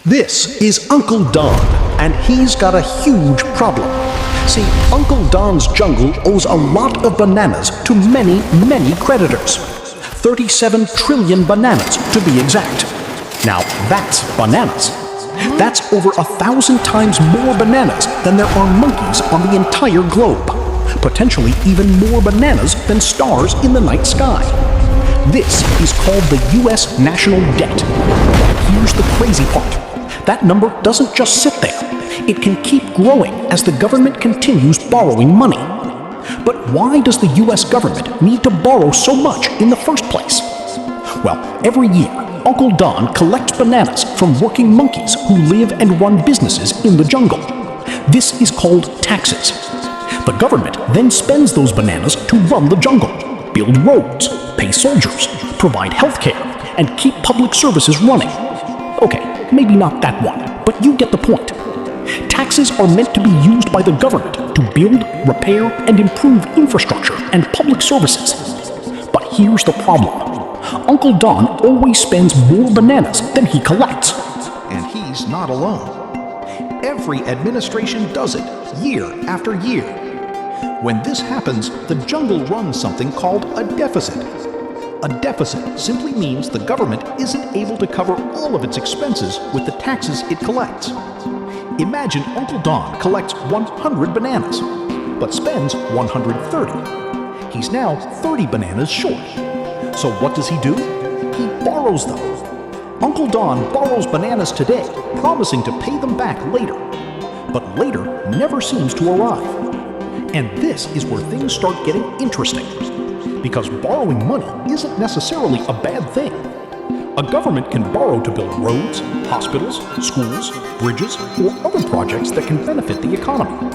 This is Uncle Don, and he's got a huge problem. See, Uncle Don's jungle owes a lot of bananas to many, many creditors. 37 trillion bananas, to be exact. Now, that's bananas. That's over 1,000 times more bananas than there are monkeys on the entire globe. Potentially even more bananas than stars in the night sky. This is called the U.S. national debt. Here's the crazy part. That number doesn't just sit there. It can keep growing as the government continues borrowing money. But why does the U.S. government need to borrow so much in the first place? Well, every year, Uncle Don collects bananas from working monkeys who live and run businesses in the jungle. This is called taxes. The government then spends those bananas to run the jungle, build roads, pay soldiers, provide health care, and keep public services running. Okay, maybe not that one, but you get the point. Taxes are meant to be used by the government to build, repair, and improve infrastructure and public services. But here's the problem. Uncle Don always spends more bananas than he collects. And he's not alone. Every administration does it, year after year. When this happens, the jungle runs something called a deficit. A deficit simply means the government isn't able to cover all of its expenses with the taxes it collects. Imagine Uncle Don collects 100 bananas, but spends 130. He's now 30 bananas short. So what does he do? He borrows them. Uncle Don borrows bananas today, promising to pay them back later. But later never seems to arrive. And this is where things start getting interesting. Because borrowing money isn't necessarily a bad thing. A government can borrow to build roads, hospitals, schools, bridges, or other projects that can benefit the economy.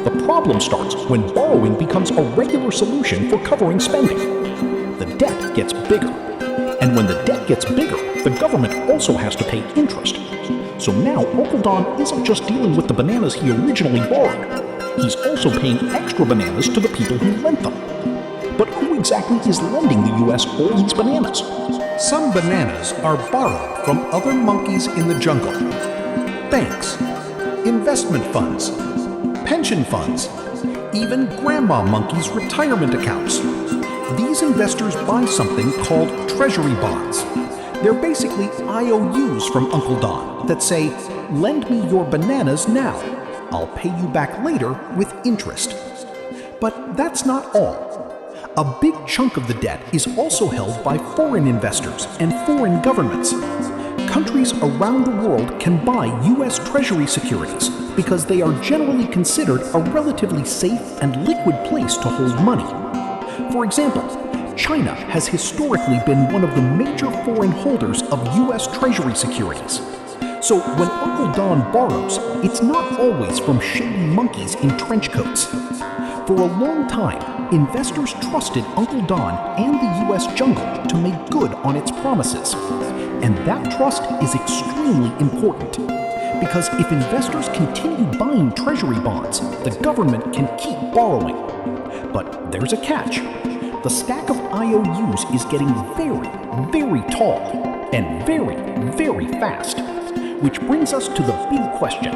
The problem starts when borrowing becomes a regular solution for covering spending. The debt gets bigger. And when the debt gets bigger, the government also has to pay interest. So now Uncle Don isn't just dealing with the bananas he originally borrowed. He's also paying extra bananas to the people who lent them. But who exactly is lending the U.S. all these bananas? Some bananas are borrowed from other monkeys in the jungle. Banks, investment funds, pension funds, even grandma monkey's retirement accounts. These investors buy something called Treasury bonds. They're basically IOUs from Uncle Don that say, "Lend me your bananas now. I'll pay you back later with interest." But that's not all. A big chunk of the debt is also held by foreign investors and foreign governments. Countries around the world can buy U.S. Treasury securities because they are generally considered a relatively safe and liquid place to hold money. For example, China has historically been one of the major foreign holders of U.S. Treasury securities. So when Uncle Don borrows, it's not always from shady monkeys in trench coats. For a long time, investors trusted Uncle Don and the U.S. jungle to make good on its promises. And that trust is extremely important. Because if investors continue buying treasury bonds, the government can keep borrowing. But there's a catch. The stack of IOUs is getting very, very tall and very, very fast. Which brings us to the big question.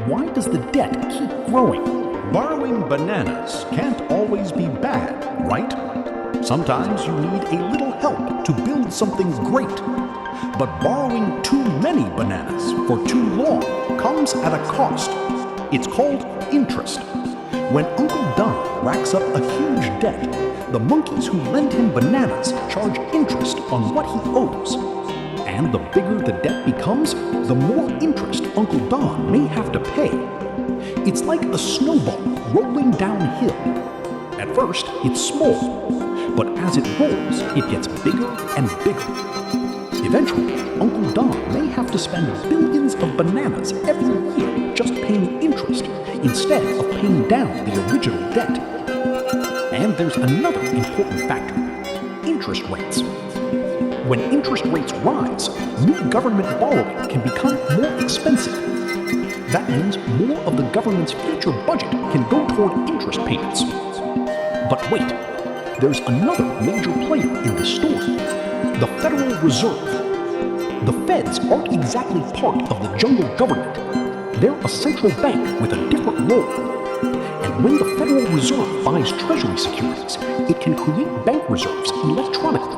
Why does the debt keep growing? Borrowing bananas can't always be bad, right? Sometimes you need a little help to build something great. But borrowing too many bananas for too long comes at a cost. It's called interest. When Uncle Don racks up a huge debt, the monkeys who lend him bananas charge interest on what he owes. And the bigger the debt becomes, the more interest Uncle Don may have to pay. It's like a snowball rolling downhill. At first, it's small, but as it rolls, it gets bigger and bigger. Eventually, Uncle Don may have to spend billions of bananas every year just paying interest instead of paying down the original debt. And there's another important factor: interest rates. When interest rates rise, new government borrowing can become more expensive. That means more of the government's future budget can go toward interest payments. But wait, there's another major player in this story: the Federal Reserve. the feds aren't exactly part of the jungle government. They're a central bank with a different role. And when the Federal Reserve buys Treasury securities, it can create bank reserves electronically.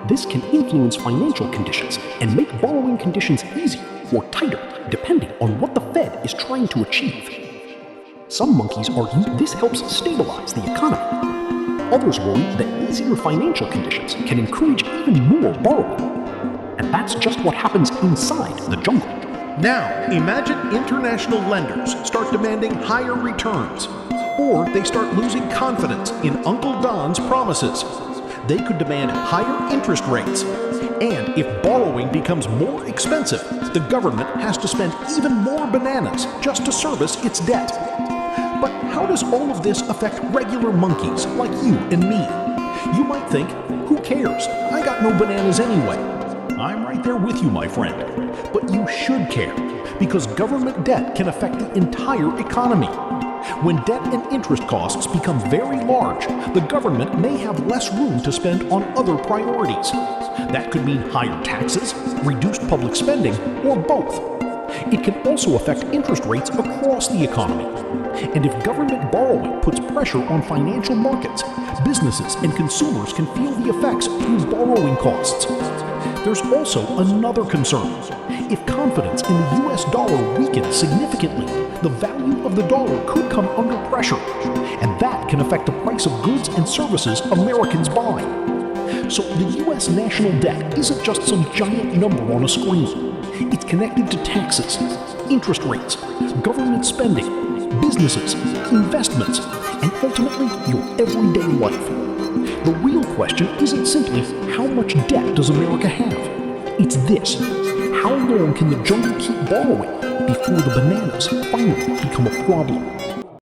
This can influence financial conditions and make borrowing conditions easier or tighter, depending on what the Fed is trying to achieve. Some monkeys argue this helps stabilize the economy. Others worry that easier financial conditions can encourage even more borrowing. And that's just what happens inside the jungle. Now, imagine international lenders start demanding higher returns, or they start losing confidence in Uncle Don's promises. They could demand higher interest rates. And if borrowing becomes more expensive, the government has to spend even more bananas just to service its debt. But how does all of this affect regular monkeys like you and me? You might think, who cares? I got no bananas anyway. I'm right there with you, my friend. But you should care, because government debt can affect the entire economy. When debt and interest costs become very large, the government may have less room to spend on other priorities. That could mean higher taxes, reduced public spending, or both. It can also affect interest rates across the economy. And if government borrowing puts pressure on financial markets, businesses and consumers can feel the effects through borrowing costs. There's also another concern. If confidence in the US dollar weakens significantly, the value of the dollar could come under pressure, and that can affect the price of goods and services Americans buy. So the US national debt isn't just some giant number on a screen. It's connected to taxes, interest rates, government spending, businesses, investments, and ultimately your everyday life. The real question isn't simply how much debt does America have? It's this: how long can the jungle keep borrowing before the bananas finally become a problem?